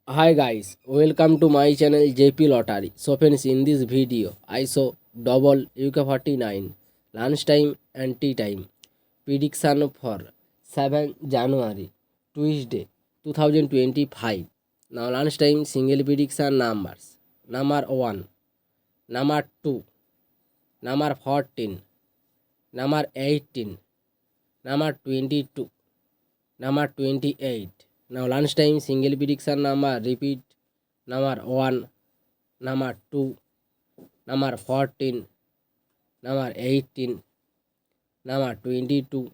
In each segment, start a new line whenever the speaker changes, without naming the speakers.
Hi guys, welcome to my channel JP Lottery. So friends, in this video, I saw double UK49 lunchtime and tea time prediction for 7 January Tuesday 2025. Now lunchtime single prediction numbers: number 1, number 2, number 14, number 18, number 22, number 28. Now lunchtime single prediction number repeat: number 1, number 2, number 14, number 18, number 22,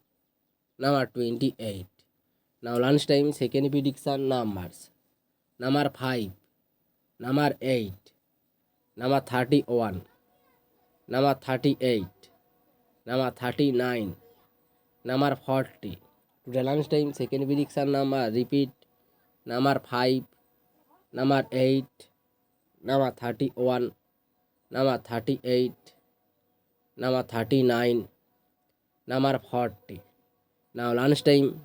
number 28. Now lunchtime second prediction numbers: number 5, number 8, number 31, number 38, number 39, number 40. Today lunchtime second prediction number repeat: number 5, number 8, number 31, number 38, number 39, number 40. Now lunchtime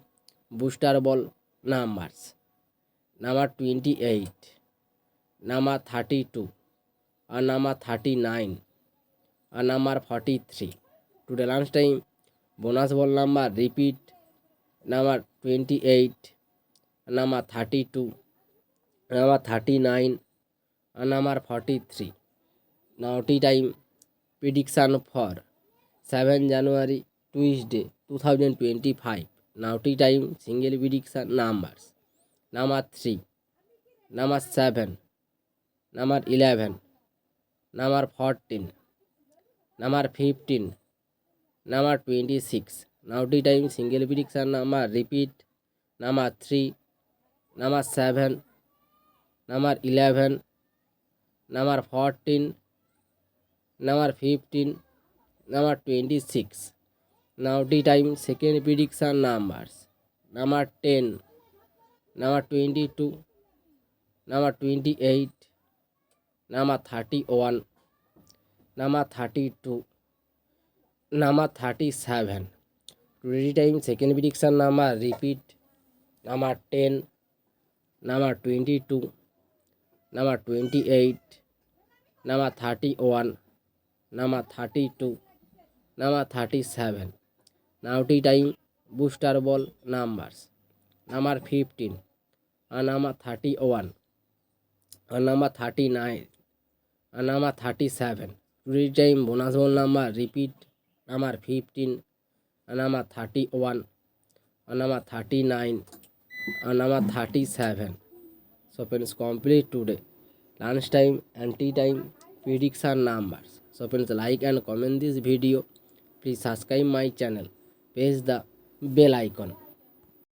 booster ball numbers: number 28, number 32, and number 39, and number 43. Today lunchtime bonus ball number repeat: number 28, number 32, number 39, and number 43. Now tea time prediction for 7 January Tuesday 2025. Now tea time single prediction numbers: number 3, number 7, number 11, number 14, number 15, number 26. Now tea time single prediction number repeat: number 3, number 7, number 11, number 14, number 15, number 26. Now tea time second prediction numbers: number 10, number 22, number 28, number 31, number 32, number 37. Today time second prediction number repeat: number 10, number 22, number 28, number 31, number 32, number 37. Now tea time booster ball numbers: number 15, and number 31, and number 39, and number 37. Today time bonus ball number repeat: number 15, and number 31, and number 39, and number 37. So friends, complete today lunchtime and tea time prediction numbers. So friends, like and comment this video. Please subscribe my channel. Press the bell icon.